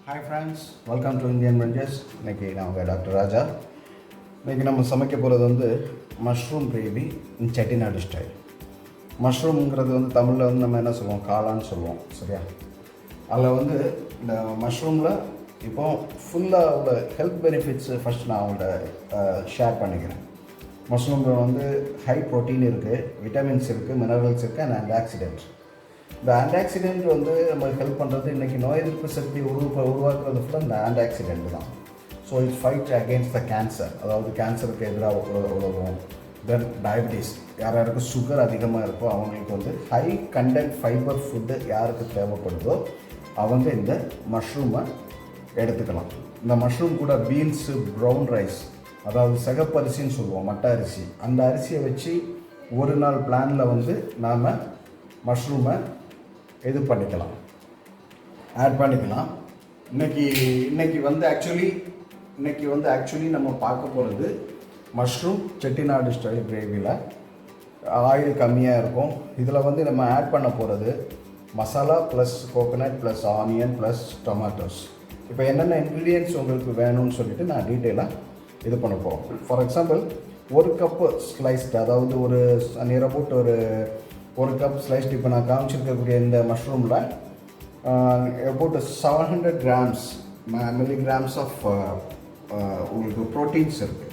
Hi friends, welcome to Indian Brunches. இன்னைக்கு நான் உங்கள் டாக்டர் ராஜா. இன்னைக்கு நம்ம சமைக்க போகிறது வந்து மஷ்ரூம் கிரேவி இன் செட்டிநாடு ஸ்டைல். மஷ்ரூம்ங்கிறது வந்து தமிழில் வந்து நம்ம என்ன சொல்லுவோம், காளான்னு சொல்லுவோம், சரியா? அதில் வந்து இந்த மஷ்ரூமில் இப்போ ஃபுல்லாக உள்ள ஹெல்த் பெனிஃபிட்ஸு ஃபஸ்ட் நான் அவங்கள்ட்ட ஷேர் பண்ணிக்கிறேன். மஷ்ரூமில் வந்து ஹை ப்ரோட்டீன் இருக்குது, விட்டமின்ஸ் இருக்குது, மினரல்ஸ் இருக்குது அண்ட் ஆன்டிஆக்சிடென்ட். இந்த ஆன்டிஆக்சிடென்ட் வந்து நம்மளுக்கு ஹெல்ப் பண்ணுறது இன்றைக்கி நோய் எதிர்ப்பு சக்தி உருவாக்குறது ஃபுல்லாக இந்த ஆன்டிஆக்சிடென்ட் தான். So it's fight against the cancer, அதாவது கேன்சருக்கு எதிராக உதவும். தென் டயபிட்டிஸ், யாருக்கு சுகர் அதிகமாக இருக்கோ அவங்களுக்கு வந்து ஹை கண்டென்ட் ஃபைபர் ஃபுட்டு யாருக்கு தேவைப்படுதோ அவங்க இந்த மஷ்ரூமை எடுத்துக்கலாம். இந்த மஷ்ரூம் கூட பீன்ஸு, ப்ரௌன் ரைஸ், அதாவது சிகப்பரிசின்னு சொல்லுவோம், மட்டை அரிசி, அந்த அரிசியை வச்சு ஒரு நாள் பிளானில் வந்து நாம் மஷ்ரூமை இது பண்ணிக்கலாம், ஆட் பண்ணிக்கலாம். இன்னைக்கு வந்து ஆக்சுவலி நம்ம பார்க்க போகிறது மஷ்ரூம் செட்டிநாடு ஸ்டைல் கிரேவியில் ஆயில் கம்மியாக இருக்கும். இதில் வந்து நம்ம ஆட் பண்ண போகிறது masala plus coconut plus onion plus tomatoes. இப்போ என்னென்ன இன்க்ரீடியன்ட்ஸ் உங்களுக்கு வேணும்னு சொல்லிட்டு நான் டீட்டெயிலாக இது பண்ண போகிறோம். ஃபார் எக்ஸாம்பிள், ஒரு கப்பு ஸ்லைஸ்டு, அதாவது ஒரு நியர் அபவுட் ஒரு கப் ஸ்லைஸ்டு இப்போ நான் காமிச்சிருக்கக்கூடிய இந்த மஷ்ரூமில் அபவுட் 700 grams மில்லிகிராம்ஸ் ஆஃப் உங்களுக்கு ப்ரோட்டீன்ஸ் இருக்குது.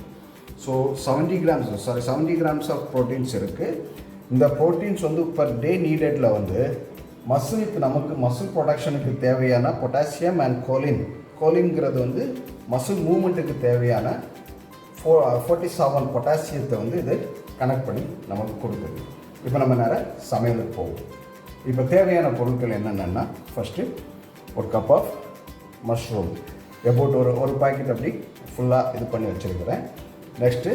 ஸோ 70 grams ஆஃப் ப்ரோட்டீன்ஸ் இருக்குது. இந்த ப்ரோட்டீன்ஸ் வந்து பர் டே நீடடில் வந்து நமக்கு மசில் ப்ரொடக்ஷனுக்கு தேவையான பொட்டாசியம் அண்ட் கோலின்ங்கிறது வந்து மசில் மூமெண்ட்டுக்கு தேவையான 47 பொட்டாசியத்தை வந்து இது கனெக்ட் பண்ணி நமக்கு கொடுக்குது. இப்போ நம்ம நேரம் சமையலுக்கு போவோம். இப்போ தேவையான பொருட்கள் என்னென்னா, ஃபஸ்ட்டு ஒரு கப் ஆஃப் மஷ்ரூம், எபவுட் ஒரு பாக்கெட் அப்படி ஃபுல்லாக இது பண்ணி வச்சுருக்கிறேன். நெக்ஸ்ட்டு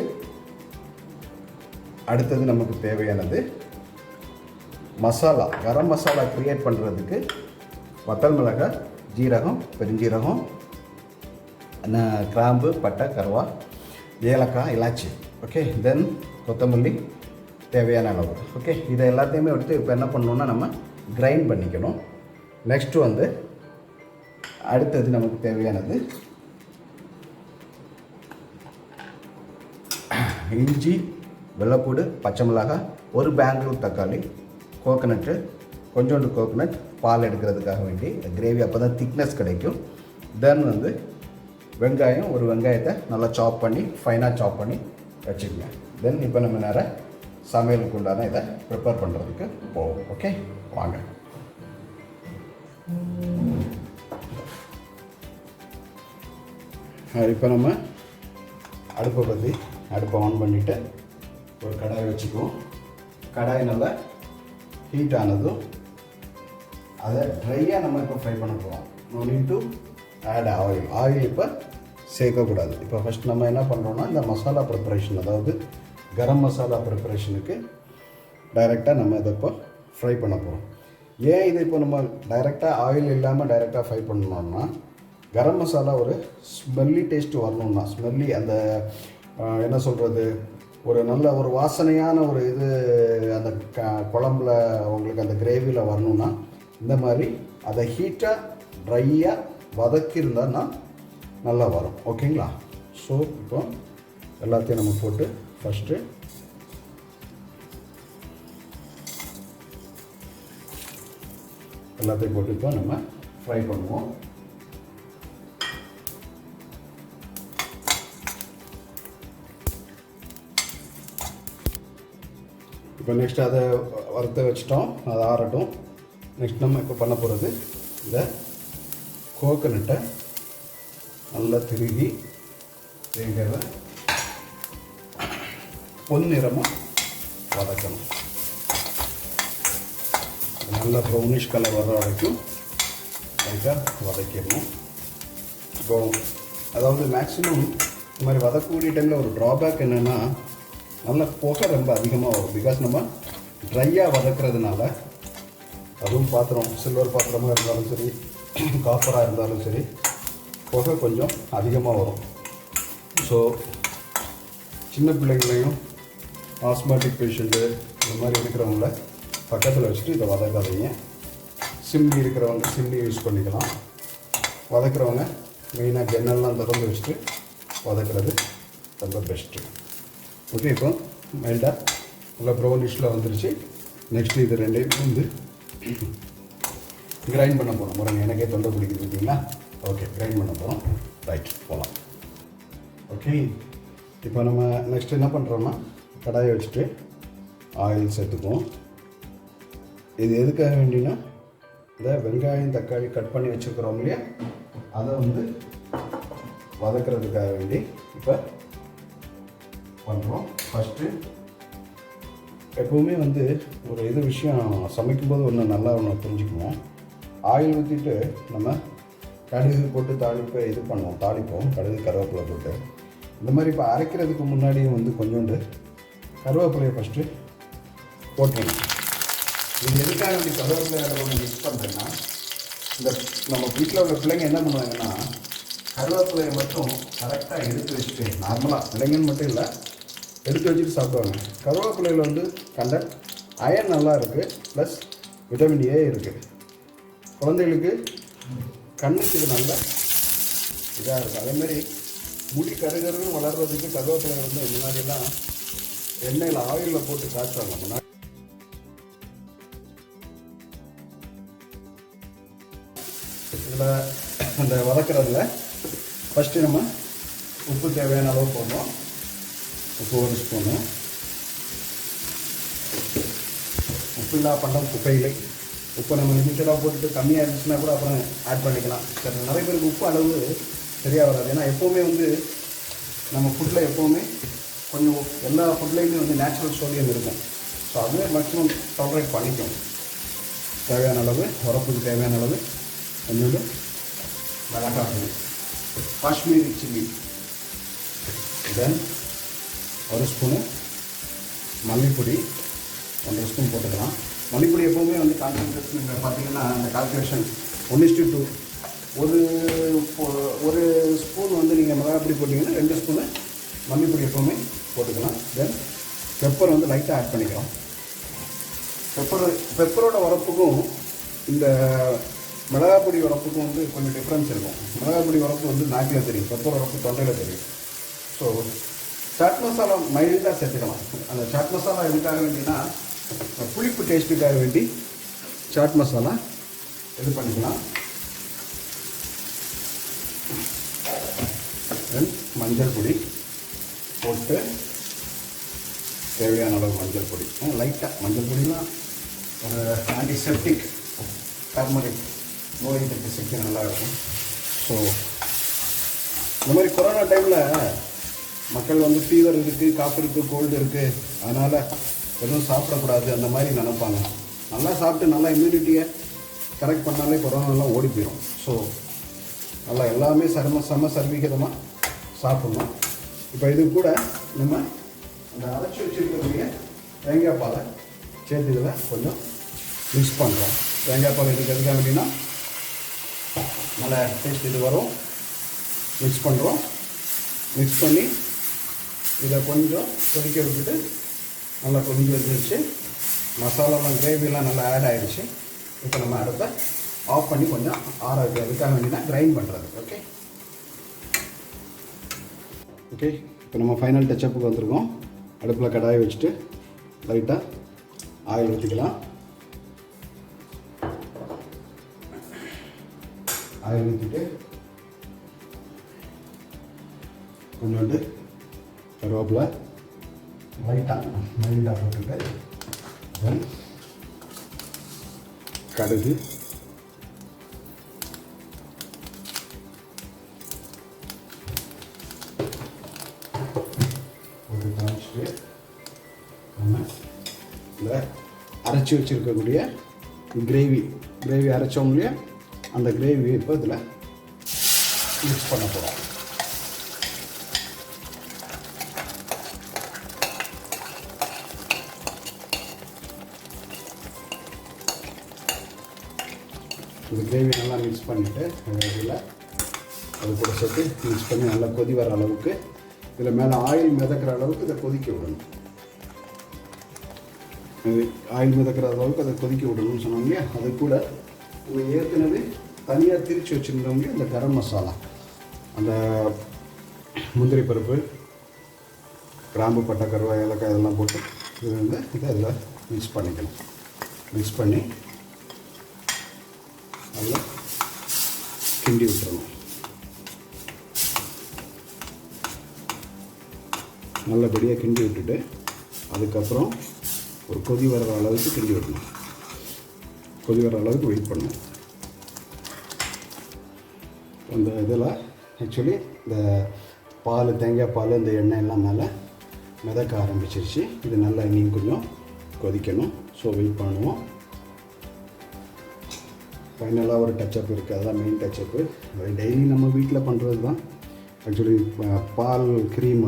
அடுத்தது நமக்கு தேவையானது மசாலா, கரம் மசாலா க்ரியேட் பண்ணுறதுக்கு வத்தல் மிளகாய், ஜீரகம், பெருஞ்சீரகம், கிராம்பு, பட்டை, கருவா, ஏலக்காய், இலாச்சி, ஓகே. தென் கொத்தமல்லி தேவையான அளவு, ஓகே. இதை எல்லாத்தையுமே எடுத்து இப்போ என்ன பண்ணணுன்னா நம்ம கிரைண்ட் பண்ணிக்கணும். நெக்ஸ்ட்டு வந்து அடுத்தது நமக்கு தேவையானது இஞ்சி, வெள்ளைப்பூடு, பச்சை மிளகாய், ஒரு பெங்களூர் தக்காளி, கோகனட்டு, கொஞ்சோண்டு கோகனட், பால் எடுக்கிறதுக்காக வேண்டி கிரேவி அப்போ தான் திக்னஸ் கிடைக்கும். தென் வந்து வெங்காயம், ஒரு வெங்காயத்தை நல்லா சாப் பண்ணி ஃபைனாக சாப் பண்ணி வச்சுக்கோங்க. தென் இப்போ நம்ம நேரம் சமையலுக்கு உண்டான இதை ப்ரிப்பேர் பண்ணுறதுக்கு போவோம், ஓகே. வாங்க. இப்போ நம்ம அடுப்பை ஆன் பண்ணிவிட்டு ஒரு கடாயை வச்சுக்குவோம். கடாய் நல்லா ஹீட் ஆனதும் அதை ட்ரையாக நம்ம இப்போ ஃப்ரை பண்ண போகிறோம். No need to add oil இப்போ சேர்க்கக்கூடாது. இப்போ ஃபஸ்ட் நம்ம என்ன பண்ணுறோன்னா, இந்த மசாலா ப்ரிப்பரேஷன், அதாவது கரம் மசாலா ப்ரிப்பரேஷனுக்கு டைரெக்டாக நம்ம இதை இப்போ ஃப்ரை பண்ண போகிறோம். ஏன் இது இப்போ நம்ம டைரெக்டாக ஆயில் இல்லாமல் டைரெக்டாக ஃப்ரை பண்ணணும்னா, கரம் மசாலா ஒரு ஸ்மெல்லி டேஸ்ட்டு வரணும்னா, ஸ்மெல்லி அந்த என்ன சொல்கிறது, ஒரு நல்ல ஒரு வாசனையான ஒரு இது அந்த குழம்புல உங்களுக்கு அந்த கிரேவியில் வரணும்னா இந்த மாதிரி அதை ஹீட்டாக ட்ரையாக வதக்கியிருந்தான்னா நல்லா வரும், ஓகேங்களா. ஸோ இப்போ எல்லாத்தையும் நம்ம போட்டு ஃபஸ்ட்டு எல்லாத்தையும் போட்டு இப்போ நம்ம ஃப்ரை பண்ணுவோம். இப்போ நெக்ஸ்ட் அதை வறுத்த வச்சிட்டோம், அதை ஆறட்டும். நெக்ஸ்ட் நம்ம இப்போ பண்ண போகிறது, இந்த கோகனட்டை நல்லா திருகி தேங்காவை பொன்னிறமாக வதக்கணும். நல்லா ப்ரௌனிஷ் கலர் வர்ற வரைக்கும் லைட்டாக வதக்கிடணும். இப்போ அதாவது மேக்ஸிமம் இந்த மாதிரி வதக்கக்கூடிய டைமில் ஒரு ட்ராபேக் என்னென்னா, நல்ல புகை ரொம்ப அதிகமாக வரும். பிகாஸ் நம்ம ட்ரையாக வதக்கிறதுனால, அதுவும் பாத்திரம் சில்வர் பாத்திரமாக இருந்தாலும் சரி, காப்பராக இருந்தாலும் சரி, புகை கொஞ்சம் அதிகமாக வரும். ஸோ சின்ன பிள்ளைங்களையும் ஆஸ்மாட்டிக் பேஷண்ட்டு இந்த மாதிரி இருக்கிறவங்கள பக்கத்தில் வச்சுட்டு இதை வதக்காதீங்க. சிம்லி இருக்கிறவங்க சிம்லி யூஸ் பண்ணிக்கலாம். வதக்குறவங்க மெயினாக ஜன்னல்லாம் திறந்து வச்சுட்டு வதக்குறது ரொம்ப பெஸ்ட்டு. ஓகே, இப்போ மைல்டாக நல்லா ப்ரௌனிஷில் வந்துருச்சு. நெக்ஸ்ட்டு இது ரெண்டையும் வந்து கிரைண்ட் பண்ண போகிறோம். முறைங்க எனக்கே தொண்டை பிடிக்குது பார்த்தீங்களா. ஓகே, கிரைண்ட் பண்ண போகிறோம். ரைட், போகலாம். ஓகே, இப்போ நம்ம நெக்ஸ்ட் என்ன பண்ணுறோம்னா கடாயை வச்சுட்டு ஆயில் சேர்த்துக்குவோம். இது எதுக்காக வேண்டினா இந்த வெங்காயம் தக்காளி கட் பண்ணி வச்சுருக்கிறோம் இல்லையா, அதை வந்து வதக்கிறதுக்காக வேண்டி இப்போ பண்ணுறோம். ஃபஸ்ட்டு எப்போவுமே வந்து ஒரு இது விஷயம் சமைக்கும்போது ஒன்று நல்லா ஒன்று புரிஞ்சுக்குவோம். ஆயில் ஊற்றிட்டு நம்ம கடுகு போட்டு இது பண்ணுவோம், தாளிப்போம், கடுகு கருவேப்பிலை போட்டு. இந்த மாதிரி இப்போ அரைக்கிறதுக்கு முன்னாடியும் வந்து கொஞ்சோண்டு கருவேப்பிலையை ஃபஸ்ட்டு போட்டுருங்க. இது எதுக்காக இப்படி கருவேப்பிலை ஒன்று மிக்ஸ் பண்ணுறேன்னா, இந்த நம்ம வீட்டில் உள்ள பிள்ளைங்க என்ன பண்ணுவாங்கன்னா கருவேப்பிலையை மட்டும் கரெக்டாக எடுத்து வச்சுட்டு, நார்மலாக பிள்ளைங்கன்னு மட்டும் இல்லை எடுத்து வச்சுட்டு சாப்பிடுவாங்க. கருவேப்பிலையில் வந்து கண்டென்ட் அயன் நல்லா இருக்குது, ப்ளஸ் விட்டமின் ஏ இருக்குது. குழந்தைகளுக்கு கண்ணுக்கு இது நல்ல இதாக இருக்குது. அதேமாதிரி முடி கருகருன்னு வளர்கிறதுக்கு கருவேப்பிலை வந்து முன்னாடியெல்லாம் எண்ணெயில் ஆயிலில் போட்டு காய்ச்சுவாங்க. முன்னாடி இதில் அந்த வதக்கிறதுல ஃபஸ்ட்டு நம்ம உப்பு தேவையான அளவு போடணும். உப்பு 1 ஸ்பூனு. உப்பு இல்லா பண்டம் குப்பையிலை. உப்பை நம்ம லிமிட்டடாக போட்டுட்டு கம்மியாக இருந்துச்சுன்னா கூட அப்புறம் ஆட் பண்ணிக்கலாம். சரி, நிறைய பேருக்கு உப்பு அளவு சரியாக வராது. ஏன்னா எப்போவுமே வந்து நம்ம ஃபுட்டில் எப்போவுமே கொஞ்சம் எல்லா ஃபுட்லேயுமே வந்து நேச்சுரல் சோடியம் இருக்கும். ஸோ அதுவே மேக்ஸிமம் டாலரேட் பண்ணிக்கும். தேவையான அளவு உரப்புக்கு தேவையான அளவு கொஞ்சோண்டு மிளகாய், காஷ்மீரி சில்லி, தென் 1 ஸ்பூனு மல்லிப்பொடி, 1.5 ஸ்பூன் போட்டுக்கலாம். மல்லிப்பொடி எப்போவுமே வந்து கான்சன்ட்ரேஷன் பார்த்திங்கன்னா அந்த கால்குலேஷன் 1:2. ஒரு ஸ்பூன் வந்து நீங்கள் மிளகாப்பொடி போட்டிங்கன்னா 2 ஸ்பூனு மல்லிப்பொடி எப்போவுமே போட்டுக்கலாம். தென் பெப்பர் வந்து லைட்டாக ஆட் பண்ணிக்கலாம். பெப்பரோட உரப்புக்கும் இந்த மிளகாப்பொடி உரப்புக்கும் வந்து கொஞ்சம் டிஃப்ரென்ஸ் இருக்கும். மிளகாப்பொடி உரப்பு வந்து நாக்கில் தெரியும், பெப்பர் உரப்பு தொண்டையில் தெரியும். ஸோ சாட் மசாலா மைல்டாக சேர்த்துக்கலாம். அந்த சாட் மசாலா எதுக்காக வேண்டினா புளிப்பு டேஸ்ட்டுக்காக வேண்டி சாட் மசாலா இது பண்ணிக்கலாம். தென் மஞ்சள் பொடி போட்டு தேவையான அளவு மஞ்சள் பொடி, லைட்டாக மஞ்சள் பொடிலாம் ஒரு ஆன்டிசெப்டிக், டர்மரிக், நோய் எதிர்ப்பு சக்தி நல்லாயிருக்கும். ஸோ இந்த மாதிரி கொரோனா டைமில் மக்கள் வந்து ஃபீவர் இருக்குது, காஃப் இருக்குது, கோல்டு இருக்குது, அதனால் எதுவும் சாப்பிடக்கூடாது அந்த மாதிரி நினைப்பாங்க. நல்லா சாப்பிட்டு நல்லா இம்யூனிட்டியை கரெக்ட் பண்ணாலே கொரோனாலாம் ஓடி போயிடும். ஸோ நல்லா எல்லாமே சர்வீகிதமாக சாப்பிட்ணும். இப்போ இது கூட நம்ம அந்த அரைச்சி வச்சுருக்கக்கூடிய தேங்காய் பாலை சேர்த்து இதில் கொஞ்சம் மிக்ஸ் பண்ணுறோம். தேங்காய் பால் இதுக்கு எதுக்காக அப்படின்னா நல்ல டேஸ்ட் இது வரும். மிக்ஸ் பண்ணுறோம். மிக்ஸ் பண்ணி இதை கொஞ்சம் கொதிக்க விட்டுட்டு நல்லா கொதிக்க வச்சு மசாலாலாம் கிரேவிலாம் நல்லா ஆட் ஆகிடுச்சு. இப்போ நம்ம அடுப்பை ஆஃப் பண்ணி கொஞ்சம் ஆற வைக்க, அதுக்காக வேண்டினா கிரைண்ட் பண்ணுறது. ஓகே, இப்போ நம்ம ஃபைனல் டச்சப்புக்கு வந்திருக்கோம். அடுப்பில் கடாயை வச்சுட்டு லைட்டாக ஆயில் ஊற்றிக்கலாம். ஆயில் ஊற்றிட்டு கொஞ்சோண்டு கருவேப்பிலை மைல்டாக போட்டுட்டு தென் கடுகு, ஒரு காமிச்சிட்டு நம்ம இந்த அரைச்சி வச்சுருக்கக்கூடிய கிரேவி அரைச்சோம் இல்லையா, அந்த கிரேவி இப்போ இதில் மிக்ஸ் பண்ண போகிறோம். இந்த கிரேவி நல்லா மிக்ஸ் பண்ணிவிட்டு இதில் அது கூட சேர்த்து மிக்ஸ் பண்ணி நல்லா கொதி வர அளவுக்கு, இதில் மேலே ஆயில் மிதக்கிற அளவுக்கு இதை கொதிக்க விடணும். ஆயில் மிதக்கிற அளவுக்கு அதை கொதிக்க விடணும்னு சொன்னாங்க. அது கூட நம்ம ஏற்கனவே தனியாக திரித்து வச்சுருந்தவங்க இந்த கரம் மசாலா, அந்த முந்திரி பருப்பு, கிராம்பு, பட்டை, கருவாய், ஏலக்காய் இதெல்லாம் போட்டு இது வந்து இதை அதில் மிக்ஸ் பண்ணிக்கணும். மிக்ஸ் பண்ணி நல்லா கிண்டி விட்டுறணும். நல்லபடியாக கிண்டி விட்டுட்டு அதுக்கப்புறம் ஒரு கொதி வர்ற அளவுக்கு கிண்டி விடணும். கொதி வர அளவுக்கு வெயிட் பண்ணணும். அந்த இதில் ஆக்சுவலி இந்த பால், தேங்காய் பால், இந்த எண்ணெய் எல்லாம் மேலே மிதக்க ஆரம்பிச்சிருச்சு. இது நல்லா இன்னும் கொஞ்சம் கொதிக்கணும். ஸோ வெயிட் பண்ணுவோம். ஃபைனலாக ஒரு டச்சப் இருக்குது, அதுதான் மெயின் டச்சப்பு. டெய்லி நம்ம வீட்டில் பண்ணுறது தான். ஆக்சுவலி பால் க்ரீம்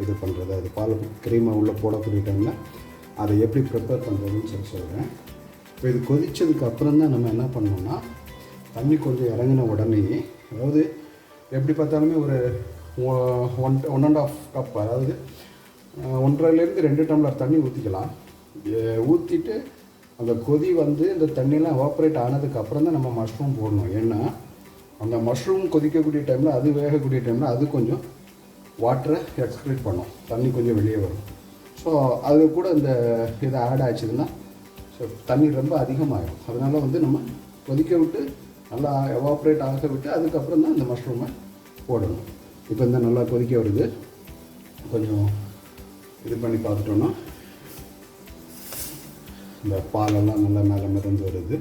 இது பண்ணுறது, அது பால் க்ரீமை உள்ளே போடக்கூடிய டைமில் அதை எப்படி ப்ரிப்பேர் பண்ணுறதுன்னு சொல்கிறேன். இப்போ இது கொதித்ததுக்கு அப்புறம் தான் நம்ம என்ன பண்ணோம்னா, தண்ணி கொஞ்சம் இறங்கின உடனேயே, அதாவது எப்படி பார்த்தாலுமே ஒரு 1.5 கப், அதாவது 1.5லேருந்து 2 டம்ளர் தண்ணி ஊற்றிக்கலாம். ஊற்றிட்டு அந்த கொதி வந்து இந்த தண்ணியெலாம் எவாப்ரேட் ஆனதுக்கு அப்புறம் தான் நம்ம மஷ்ரூம் போடணும். ஏன்னா அந்த மஷ்ரூம் கொதிக்கக்கூடிய டைமில், அது வேகக்கூடிய டைமில் அது கொஞ்சம் வாட்டரை எக்ஸ்க்ரீட் பண்ணும், தண்ணி கொஞ்சம் வெளியே வரும். ஸோ அது கூட இந்த இதை ஆட் ஆச்சுதுன்னா ஸோ தண்ணி ரொம்ப அதிகமாகிடும். அதனால் வந்து நம்ம கொதிக்க விட்டு நல்லா எவாப்ரேட் ஆக விட்டு அதுக்கப்புறம் தான் இந்த மஷ்ரூமை போடணும். இப்போ இந்த நல்லா கொதிக்க வருது. கொஞ்சம் இது பண்ணி பார்த்துட்டோன்னா இந்த பாலெல்லாம் நல்லா மேலே மிதந்து வருது.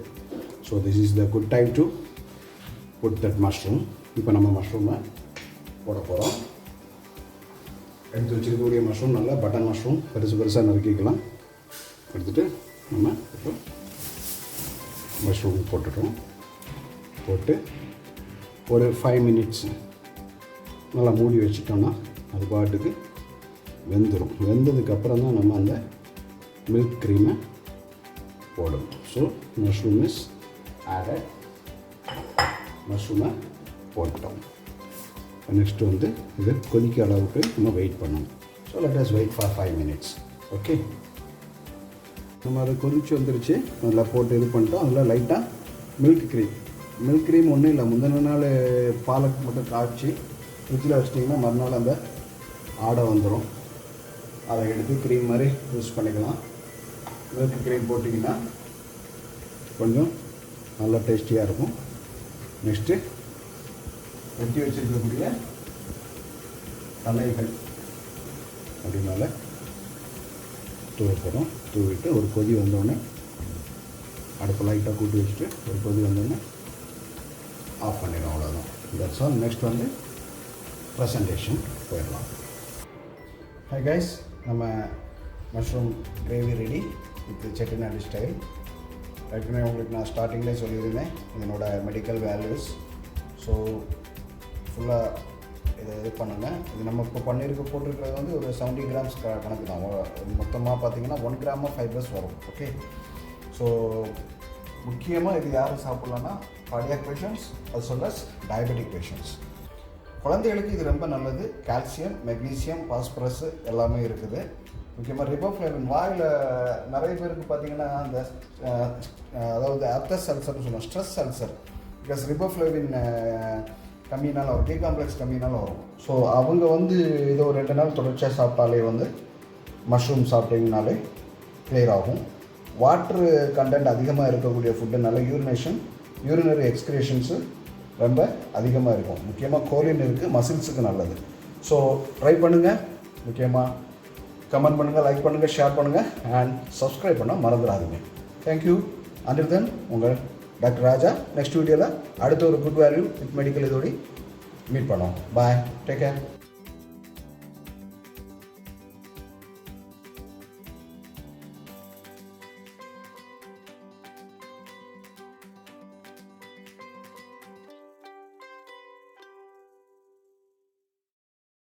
So this is the good time to put that mushroom. இப்போ நம்ம மஷ்ரூமை போட போகிறோம். எடுத்து வச்சுருக்கக்கூடிய மஷ்ரூம் நல்லா பட்டன் மஷ்ரூம் பெருசாக நறுக்கிக்கலாம். எடுத்துகிட்டு நம்ம இப்போ மஷ்ரூம் போட்டுட்டோம். போட்டு ஒரு 5 மினிட்ஸ் நல்லா மூடி வச்சுட்டோன்னா அது பாட்டுக்கு வெந்துடும். வெந்ததுக்கப்புறம் தான் நம்ம அந்த மில்க் க்ரீமை போடணும். So mushroom is added. மஷ்ரூமை போட்டோம். நெக்ஸ்ட்டு வந்து இது கொதிக்க அளவுக்கு நம்ம வெயிட் பண்ணணும். So let us wait for 5 minutes. Okay, நம்ம அதை கொதிச்சு வந்துருச்சு. நல்லா போட்டு இது பண்ணிட்டோம். அதில் லைட்டாக மில்க் க்ரீம் ஒன்றும் இல்லை, முந்தின நாள் பாலை மட்டும் காய்ச்சி ஃப்ரிட்ஜில் வச்சிட்டிங்கன்னா மறுநாள் அந்த ஆடை வந்துடும். அதை எடுத்து க்ரீம் மாதிரி யூஸ் பண்ணிக்கலாம். மில்க் க்ரீம் போட்டிங்கன்னா கொஞ்சம் நல்லா டேஸ்டியாக இருக்கும். நெக்ஸ்ட்டு வெட்டி வச்சுருக்கக்கூடிய தலைகள் அப்படி மேலே தூவிப்போம். தூவிட்டு ஒரு கொதி வந்தோடனே அடுப்பு லைட்டாக கூட்டி வச்சுட்டு ஒரு கொதி வந்தோடனே ஆஃப் பண்ணிடும். அவ்வளோதான். That's all. நெக்ஸ்ட் வந்து ப்ரெசன்டேஷன் போயிடலாம். ஹை கைஸ், நம்ம mushroom gravy ready with Chettinad style. ஏற்கனவே உங்களுக்கு நான் ஸ்டார்டிங்லேயே சொல்லியிருந்தேன் இதனோட மெடிக்கல் வேல்யூஸ். ஸோ ஃபுல்லாக இதை இது பண்ணுங்கள். இது நம்ம இப்போ போட்டிருக்கிறது வந்து ஒரு 70 கிராம்ஸ் கணக்கு தான். மொத்தமாக பார்த்தீங்கன்னா 1 கிராம் ஃபைபர்ஸ் வரும். ஓகே, ஸோ முக்கியமாக இது யார் சாப்பிட்லான்னா cardiac patients as well as diabetic patients. குழந்தைகளுக்கு இது ரொம்ப நல்லது. கால்சியம், மெக்னீசியம், பாஸ்பரஸ் எல்லாமே இருக்குது. முக்கியமாக ரிபோஃப்ளேவின் வாயில் நிறைய பேருக்கு பார்த்தீங்கன்னா அந்த அதாவது அப்தஸ் அல்சர்னு சொல்லுவோம், ஸ்ட்ரெஸ் அல்சர். பிகாஸ் ரிபோஃப்ளேவின் கம்மினால வரும், டி காம்ப்ளெக்ஸ் கம்மினால வரும். ஸோ அவங்க வந்து இதை ஒரு 2 நாள் தொடர்ச்சியாக சாப்பிட்டாலே வந்து மஷ்ரூம் சாப்பிட்டீங்கனாலே கிளியர் ஆகும். வாட்ரு கண்டென்ட் அதிகமாக இருக்கக்கூடிய ஃபுட்டுனால யூரினரி எக்ஸ்கிரேஷன்ஸு ரொம்ப அதிகமாக இருக்கும். முக்கியமாக கோலின் இருக்குது, மசில்ஸுக்கு நல்லது. ஸோ ட்ரை பண்ணுங்கள். முக்கியமாக கமெண்ட் பண்ணுங்கள், லைக் பண்ணுங்கள், ஷேர் பண்ணுங்கள் அண்ட் சப்ஸ்கிரைப் பண்ண மறந்துடாதீங்க. தேங்க்யூ. அண்டில் தென் உங்கள் டாக்டர் ராஜா. நெக்ஸ்ட் வீடியோவில் அடுத்த ஒரு குட் வேல்யூ வித் மெடிக்கல் இதோடு மீட் பண்ணுவோம். பாய், டேக் கேர்.